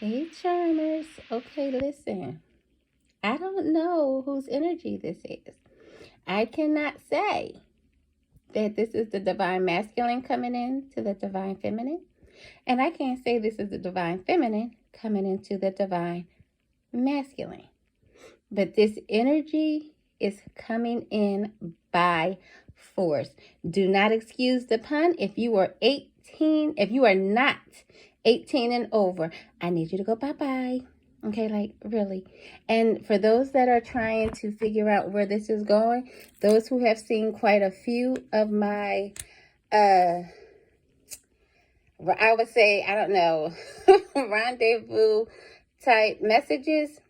Hey, charmers. Okay, listen. I don't know whose energy this is. I cannot say that this is the divine masculine coming in to the divine feminine. And I can't say this is the divine feminine coming into the divine masculine. But this energy is coming in by force. Do not excuse the pun. If you are not 18 and over, I need you to go bye-bye. Okay, like really. And for those that are trying to figure out where this is going, those who have seen quite a few of my, I would say, I don't know, rendezvous type messages,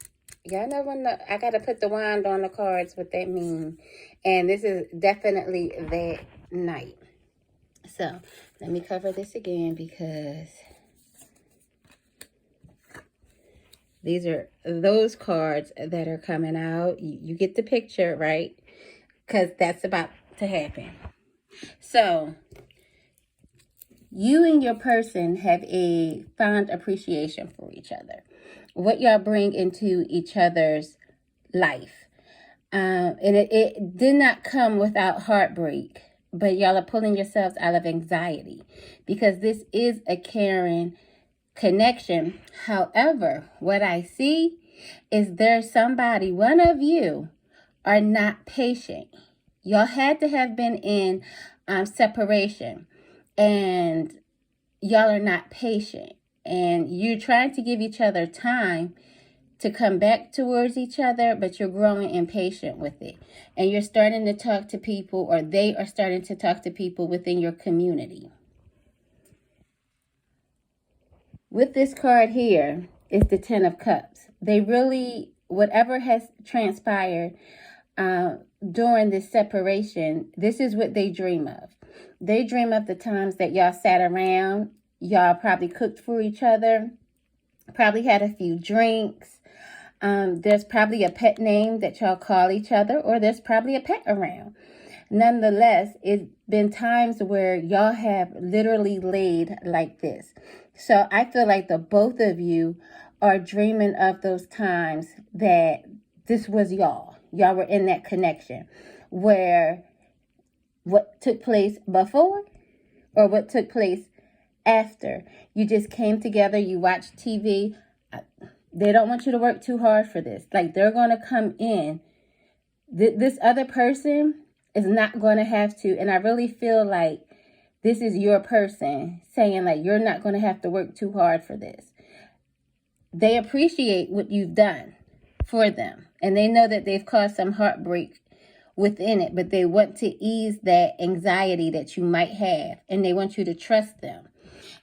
y'all know when I got to put the wand on the cards, what that means. And this is definitely that night. So let me cover this again because these are those cards that are coming out. You get the picture, right? Because that's about to happen. So you and your person have a fond appreciation for each other. What y'all bring into each other's life. And it did not come without heartbreak, but y'all are pulling yourselves out of anxiety because this is a caring connection. However, what I see is there's somebody, one of you are not patient. Y'all had to have been in separation and y'all are not patient and you're trying to give each other time to come back towards each other, but you're growing impatient with it. And you're starting to talk to people, or they are starting to talk to people within your community. With this card here is the Ten of Cups. They really, whatever has transpired during this separation, this is what they dream of. They dream of the times that y'all sat around, y'all probably cooked for each other, probably had a few drinks. There's probably a pet name that y'all call each other, or there's probably a pet around. Nonetheless, it's been times where y'all have literally laid like this. So I feel like the both of you are dreaming of those times that this was y'all. Y'all were in that connection where what took place before or what took place after. You just came together, you watched TV. They don't want you to work too hard for this. Like, they're going to come in. This other person is not going to have to. And I really feel like this is your person saying, like, you're not going to have to work too hard for this. They appreciate what you've done for them. And they know that they've caused some heartbreak within it. But they want to ease that anxiety that you might have. And they want you to trust them.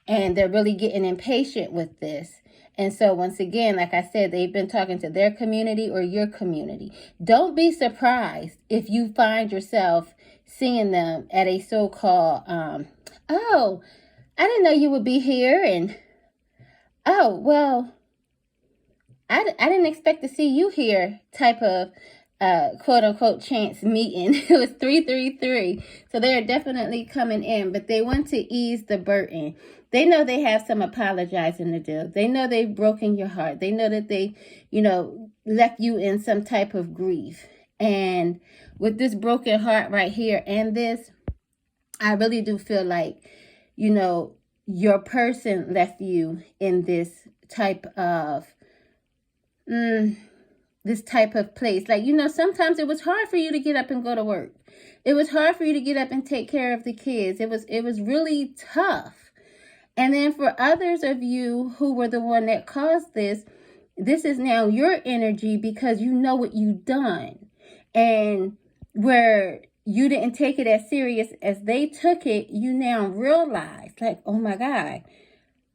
And they're really getting impatient with this. And so once again, like I said, they've been talking to their community or your community. Don't be surprised if you find yourself seeing them at a so-called, oh, I didn't know you would be here. And, oh, well, I didn't expect to see you here type of quote unquote chance meeting. It was 333. So they're definitely coming in, but they want to ease the burden. They know they have some apologizing to do. They know they've broken your heart. They know that they, left you in some type of grief. And with this broken heart right here and this, I really do feel like, your person left you in this type of place. Like, sometimes it was hard for you to get up and go to work. It was hard for you to get up and take care of the kids. It was really tough. And then for others of you who were the one that caused this is now your energy because you know what you've done. And where you didn't take it as serious as they took it, you now realize, like, oh my God,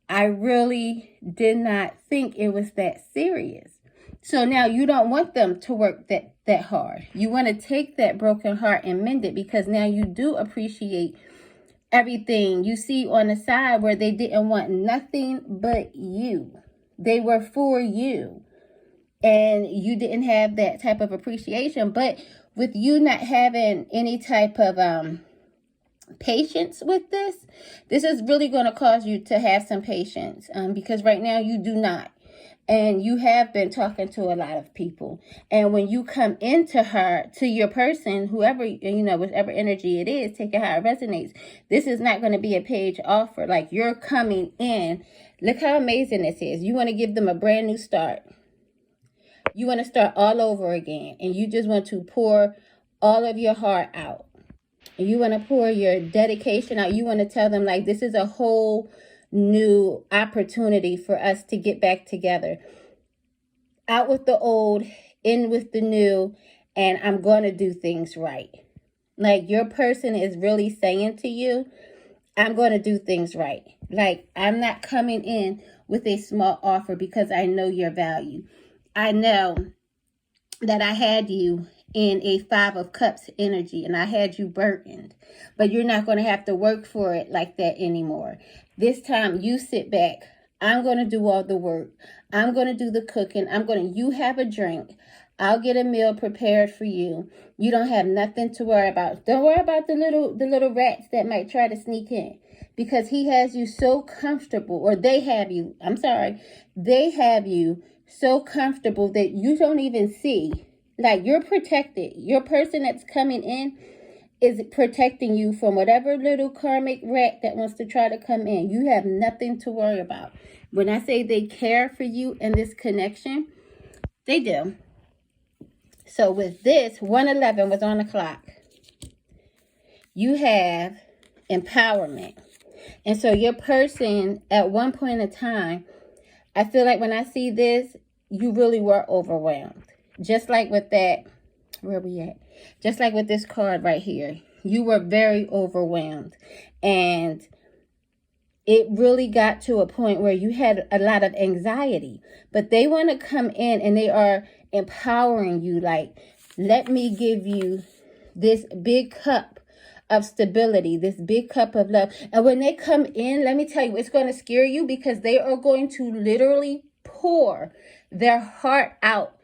I really did not think it was that serious. So now you don't want them to work that hard. You want to take that broken heart and mend it because now you do appreciate everything you see on the side where they didn't want nothing but you. They were for you. And you didn't have that type of appreciation. But with you not having any type of patience with this is really going to cause you to have some patience. Because right now you do not. And you have been talking to a lot of people. And when you come into her, to your person, whoever, whatever energy it is, take it how it resonates. This is not going to be a page offer. Like, you're coming in. Look how amazing this is. You want to give them a brand new start. You want to start all over again. And you just want to pour all of your heart out. And you want to pour your dedication out. You want to tell them, like, this is a whole new opportunity for us to get back together. Out with the old, in with the new, and I'm going to do things right. Like, your person is really saying to you, I'm going to do things right. Like, I'm not coming in with a small offer because I know your value. I know that I had you in a 5 of Cups energy, and I had you burdened, but you're not going to have to work for it like that anymore. This time you sit back. I'm going to do all the work. I'm going to do the cooking. You have a drink. I'll get a meal prepared for you. You don't have nothing to worry about. Don't worry about the little rats that might try to sneak in, because he has you so comfortable, or they have you so comfortable that you don't even see. Like, you're protected. Your person that's coming in is protecting you from whatever little karmic rat that wants to try to come in. You have nothing to worry about. When I say they care for you in this connection, they do. So with this, 111 was on the clock. You have empowerment. And so your person, at one point in time, I feel like when I see this, you really were overwhelmed. Just like with that, where we at? Just like with this card right here, you were very overwhelmed. And it really got to a point where you had a lot of anxiety. But they want to come in and they are empowering you. Like, let me give you this big cup of stability, this big cup of love. And when they come in, let me tell you, it's going to scare you, because they are going to literally pour their heart out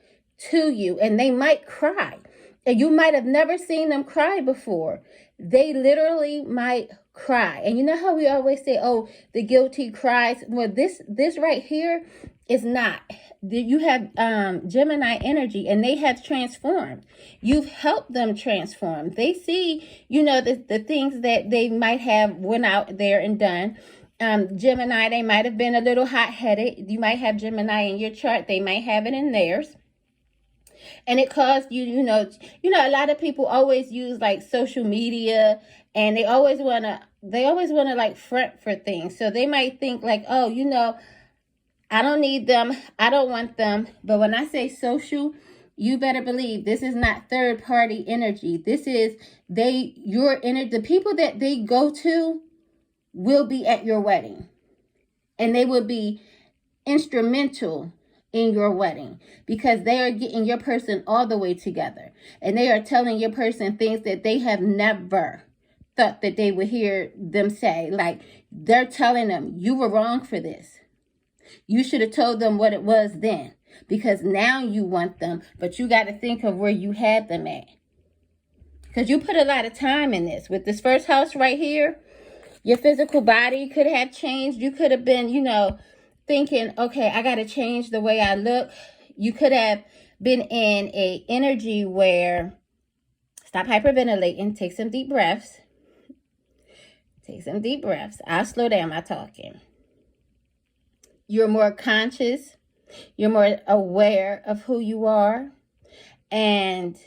to you, and they might cry. And you might have never seen them cry before. They literally might cry. And you know how we always say, oh, the guilty cries? Well, this right here is not. You have Gemini energy, and they have transformed. You've helped them transform. They see, the things that they might have went out there and done. Gemini, they might have been a little hot-headed. You might have Gemini in your chart. They might have it in theirs. And it caused you, a lot of people always use like social media, and they always want to like front for things. So they might think like, oh, I don't need them. I don't want them. But when I say social, you better believe this is not third party energy. This is your energy. The people that they go to will be at your wedding, and they will be instrumental in your wedding, because they are getting your person all the way together, and they are telling your person things that they have never thought that they would hear them say. Like, they're telling them, you were wrong for this. You should have told them what it was then, because now you want them, but you got to think of where you had them at, because you put a lot of time in this. With this first house right here, your physical body could have changed. You could have been, thinking, okay, I got to change the way I look. You could have been in a energy where, stop hyperventilating, take some deep breaths. Take some deep breaths. I'll slow down my talking. You're more conscious. You're more aware of who you are. And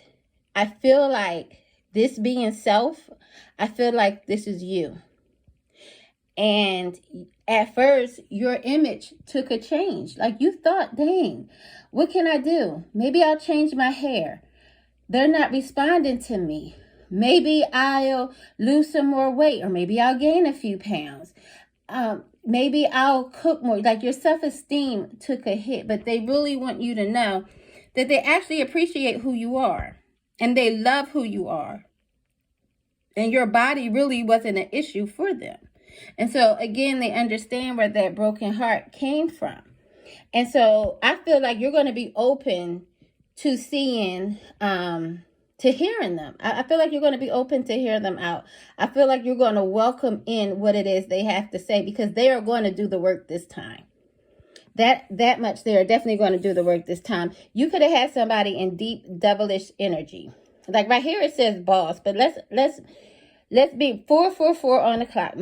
I feel like this being self, I feel like this is you. And at first, your image took a change. Like, you thought, dang, what can I do? Maybe I'll change my hair. They're not responding to me. Maybe I'll lose some more weight, or maybe I'll gain a few pounds. Maybe I'll cook more. Like, your self-esteem took a hit, but they really want you to know that they actually appreciate who you are, and they love who you are. And your body really wasn't an issue for them. And so, again, they understand where that broken heart came from. And so I feel like you're going to be open to seeing, to hearing them. I feel like you're going to be open to hear them out. I feel like you're going to welcome in what it is they have to say, because they are going to do the work this time. That much, they're definitely going to do the work this time. You could have had somebody in deep devilish energy. Like right here it says boss, but let's be 444 on the clock.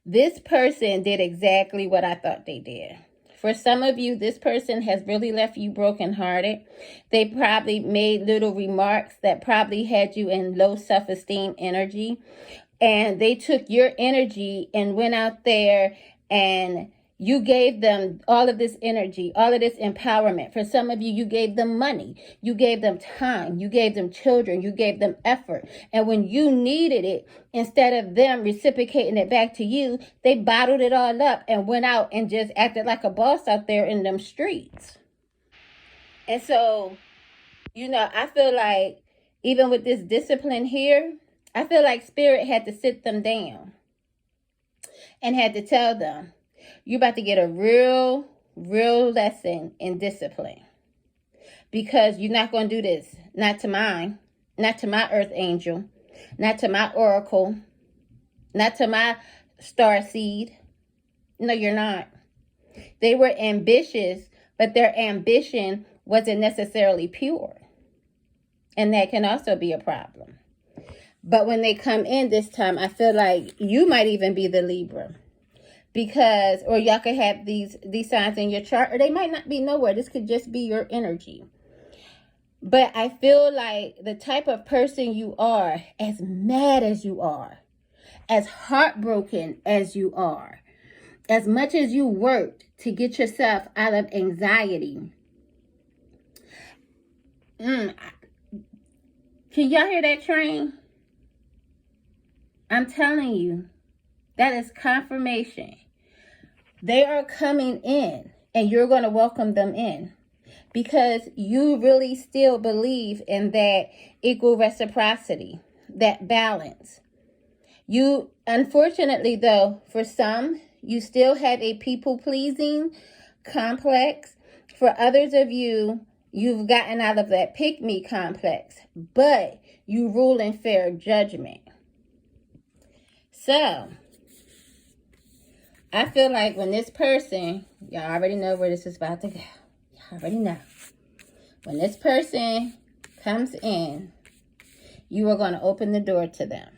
This person did exactly what I thought they did. For some of you, this person has really left you brokenhearted. They probably made little remarks that probably had you in low self-esteem energy. And they took your energy and went out there and you gave them all of this energy, all of this empowerment. For some of you, you gave them money. You gave them time. You gave them children. You gave them effort. And when you needed it, instead of them reciprocating it back to you, they bottled it all up and went out and just acted like a boss out there in them streets. And so, I feel like even with this discipline here, I feel like Spirit had to sit them down and had to tell them, you're about to get a real lesson in discipline. Because you're not going to do this. Not to mine. Not to my earth angel. Not to my oracle. Not to my star seed. No, you're not. They were ambitious, but their ambition wasn't necessarily pure. And that can also be a problem. But when they come in this time, I feel like you might even be the Libra. Because, or y'all could have these signs in your chart, or they might not be nowhere. This could just be your energy. But I feel like the type of person you are, as mad as you are, as heartbroken as you are, as much as you worked to get yourself out of anxiety. Can y'all hear that train? I'm telling you, that is confirmation. They are coming in and you're going to welcome them in because you really still believe in that equal reciprocity, that balance. You, unfortunately though, for some, you still have a people-pleasing complex. For others of you, you've gotten out of that pick-me complex, but you rule in fair judgment. So, I feel like when this person, y'all already know where this is about to go. Y'all already know. When this person comes in, you are going to open the door to them.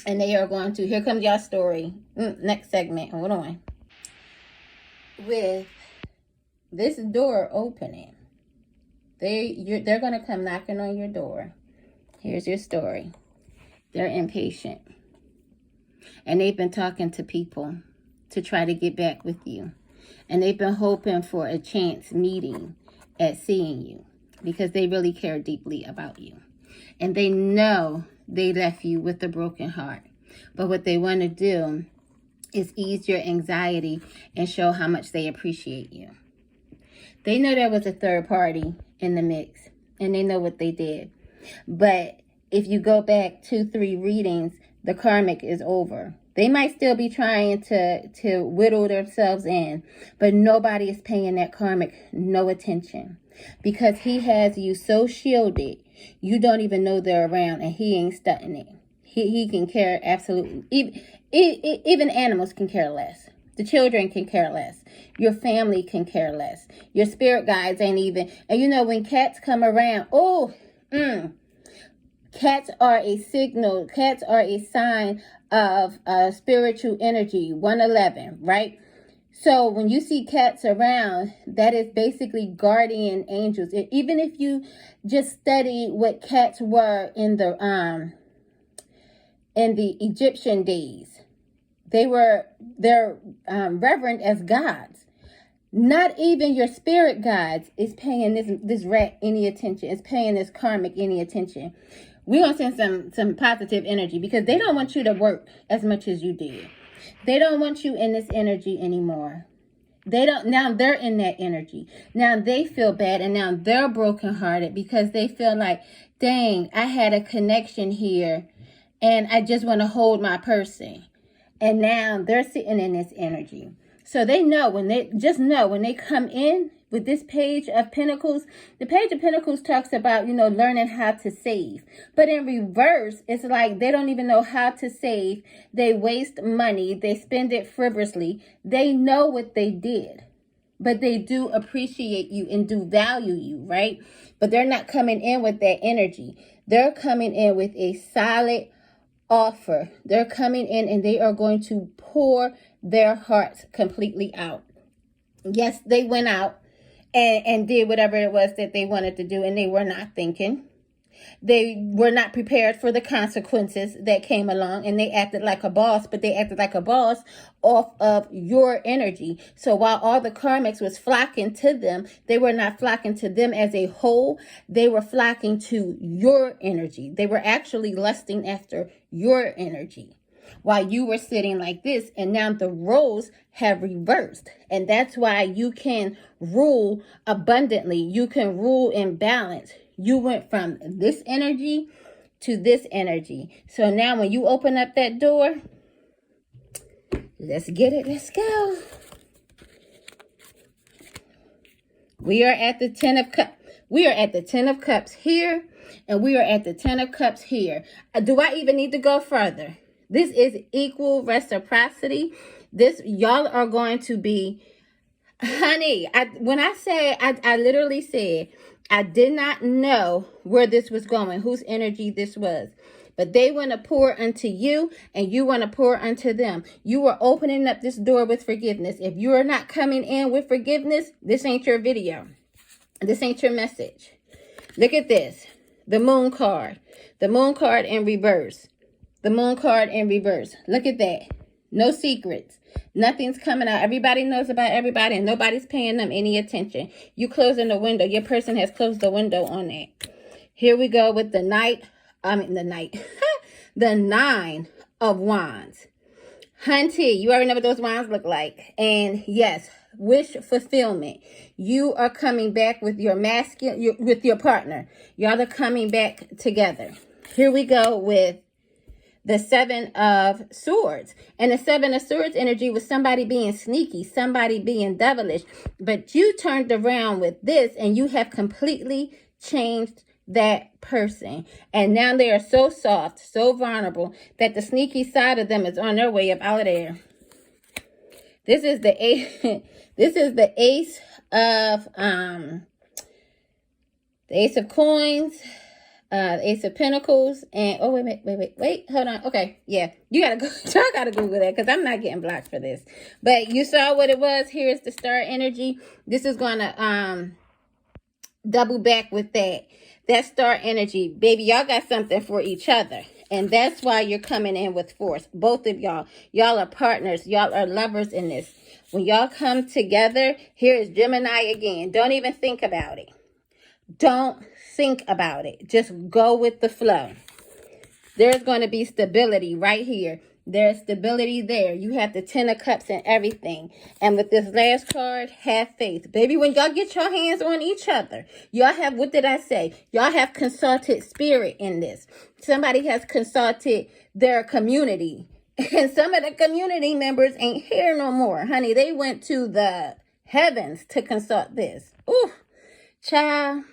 And they are going to, here comes y'all story. Next segment, hold on. With this door opening, they're going to come knocking on your door. Here's your story. They're impatient. And they've been talking to people to try to get back with you. And they've been hoping for a chance meeting at seeing you because they really care deeply about you. And they know they left you with a broken heart. But what they want to do is ease your anxiety and show how much they appreciate you. They know there was a third party in the mix and they know what they did. But if you go back 2-3 readings, the karmic is over. They might still be trying to whittle themselves in, but nobody is paying that karmic no attention because he has you so shielded, you don't even know they're around and he ain't stunting it. He can care absolutely. Even animals can care less. The children can care less. Your family can care less. Your spirit guides ain't even. And when cats come around, cats are a signal. Cats are a sign of spiritual energy, 111, right? So when you see cats around, that is basically guardian angels. Even if you just study what cats were in the Egyptian days, they're reverent as gods. Not even your spirit guides is paying this rat any attention. Is paying this karmic any attention. We're going to send some positive energy because they don't want you to work as much as you did. They don't want you in this energy anymore. Now they're in that energy. Now they feel bad and now they're brokenhearted because they feel like, dang, I had a connection here and I just want to hold my person. And now they're sitting in this energy. So they know when they come in with this Page of Pentacles. The Page of Pentacles talks about, learning how to save. But in reverse, it's like they don't even know how to save. They waste money. They spend it frivolously. They know what they did. But they do appreciate you and do value you, right? But they're not coming in with that energy. They're coming in with a solid offer. They're coming in and they are going to pour their hearts completely out. Yes, they went out and did whatever it was that they wanted to do, and they were not thinking. They were not prepared for the consequences that came along, and they acted like a boss, but they acted like a boss off of your energy. So while all the karmics was flocking to them, they were not flocking to them as a whole. They were flocking to your energy. They were actually lusting after your energy while you were sitting like this, and now the roles have reversed. And that's why you can rule abundantly. You can rule in balance. You went from this energy to this energy. So now when you open up that door, let's get it. Let's go. We are at the 10 of Cups. We are at the 10 of Cups here, and we are at the 10 of Cups here. Do I even need to go further? This is equal reciprocity. Y'all are going to be, honey, when I say, I literally said, I did not know where this was going, whose energy this was. But they want to pour unto you, and you want to pour unto them. You are opening up this door with forgiveness. If you are not coming in with forgiveness, this ain't your video. This ain't your message. Look at this. The Moon card. The Moon card in reverse. The Moon card in reverse. Look at that. No secrets. Nothing's coming out. Everybody knows about everybody, and nobody's paying them any attention. You closing the window. Your person has closed the window on that. Here we go with the the 9 of Wands. Hunty, you already know what those wands look like. And yes, wish fulfillment. You are coming back with your masculine, with your partner. Y'all are coming back together. Here we go with the 7 of Swords. And the 7 of Swords energy was somebody being sneaky, somebody being devilish. But you turned around with this, and you have completely changed that person. And now they are so soft, so vulnerable, that the sneaky side of them is on their way up out of there. This is the this is the Ace of Coins. Ace of Pentacles, and oh wait, hold on. Okay, yeah, you gotta go. Y'all gotta Google that because I'm not getting blocked for this. But you saw what it was. Here's the star energy. This is gonna double back with that star energy, baby. Y'all got something for each other, and that's why you're coming in with force. Both of y'all are partners. Y'all are lovers in this. When y'all come together, here is Gemini again. Don't even think about it. Don't think about it. Just go with the flow. There's going to be stability right here. There's stability there. You have the 10 of Cups and everything. And with this last card, have faith. Baby, when y'all get your hands on each other, y'all have, what did I say? Y'all have consulted spirit in this. Somebody has consulted their community. And some of the community members ain't here no more. Honey, they went to the heavens to consult this. Ooh, child.